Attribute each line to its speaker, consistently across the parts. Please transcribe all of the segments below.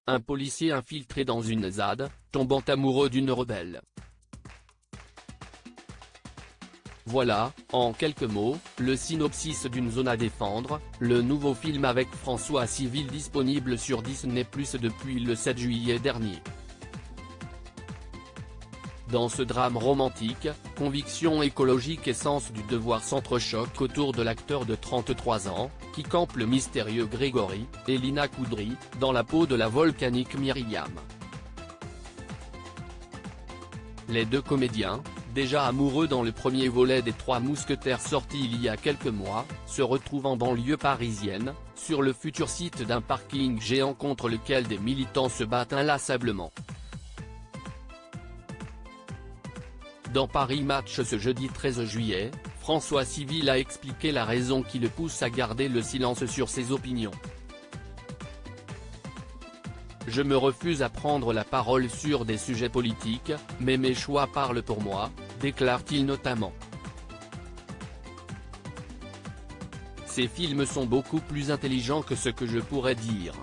Speaker 1: un policier infiltré dans une ZAD, tombant amoureux d'une rebelle. Voilà, en quelques mots, le synopsis d'une zone à défendre, le nouveau film avec François Civil disponible sur Disney+ depuis le 7 juillet dernier. Dans ce drame romantique, conviction écologique et sens du devoir s'entrechoquent autour de l'acteur de 33 ans, qui campe le mystérieux Grégory, et Lina Koudry, dans la peau de la volcanique Myriam. Les deux comédiens, déjà amoureux dans le premier volet des Trois Mousquetaires sorti il y a quelques mois, se retrouvent en banlieue parisienne, sur le futur site d'un parking géant contre lequel des militants se battent inlassablement. Dans Paris Match ce jeudi 13 juillet, François Civil a expliqué la raison qui le pousse à garder le silence sur ses opinions. Je me refuse à prendre la parole sur des sujets politiques, mais mes choix parlent pour moi, déclare-t-il notamment. Ces films sont beaucoup plus intelligents que ce que je pourrais dire.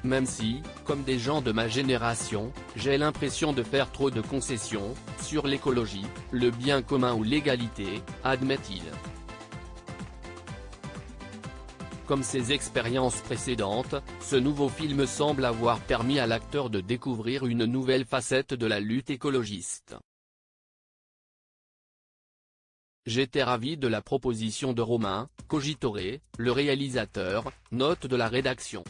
Speaker 1: Même si, comme des gens de ma génération, j'ai l'impression de faire trop de concessions, sur l'écologie, le bien commun ou l'égalité, admet-il. Comme ses expériences précédentes, ce nouveau film semble avoir permis à l'acteur de découvrir une nouvelle facette de la lutte écologiste. J'étais ravi de la proposition de Romain Cogitore, le réalisateur, note de la rédaction.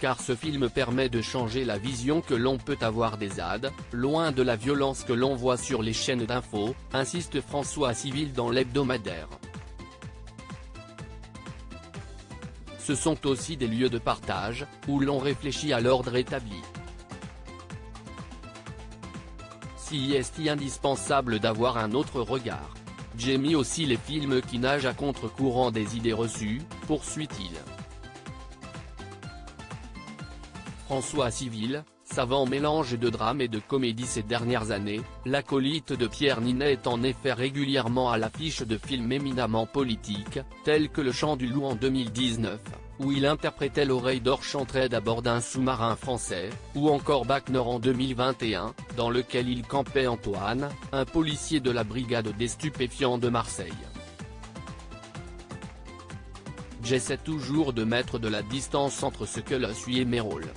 Speaker 1: Car ce film permet de changer la vision que l'on peut avoir des ZAD, loin de la violence que l'on voit sur les chaînes d'infos, insiste François Civil dans l'hebdomadaire. Ce sont aussi des lieux de partage, où l'on réfléchit à l'ordre établi. Si est indispensable d'avoir un autre regard. J'aime aussi les films qui nagent à contre-courant des idées reçues, poursuit-il. François Civil, savant mélange de drame et de comédie ces dernières années, l'acolyte de Pierre Ninet est en effet régulièrement à l'affiche de films éminemment politiques, tels que Le Chant du Loup en 2019, où il interprétait l'oreille d'or Chantraide à bord d'un sous-marin français, ou encore Bac Nord en 2021, dans lequel il campait Antoine, un policier de la brigade des stupéfiants de Marseille. J'essaie toujours de mettre de la distance entre ce que je suis et mes rôles.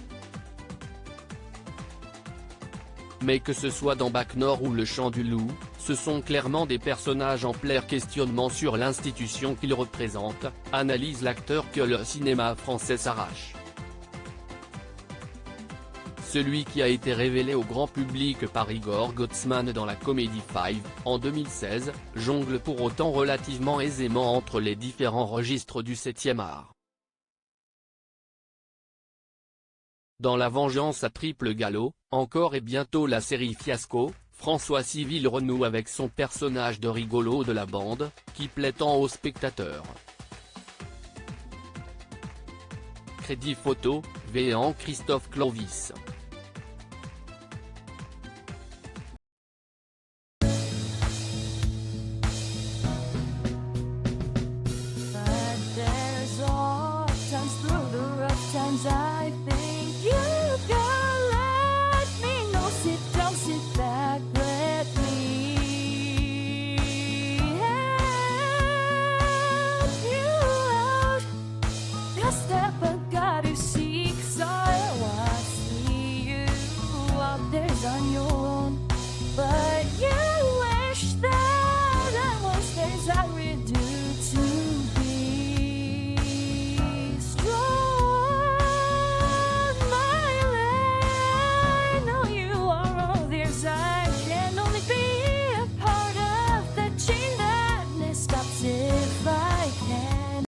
Speaker 1: Mais que ce soit dans Bac Nord ou Le Chant du Loup, ce sont clairement des personnages en plein questionnement sur l'institution qu'ils représentent, analyse l'acteur que le cinéma français s'arrache. Celui qui a été révélé au grand public par Igor Gottsman dans la comédie Five, en 2016, jongle pour autant relativement aisément entre les différents registres du 7e art. Dans La Vengeance à triple galop, encore et bientôt la série Fiasco, François Civil renoue avec son personnage de rigolo de la bande, qui plaît tant aux spectateurs. Crédit photo, Véan Christophe Clovis.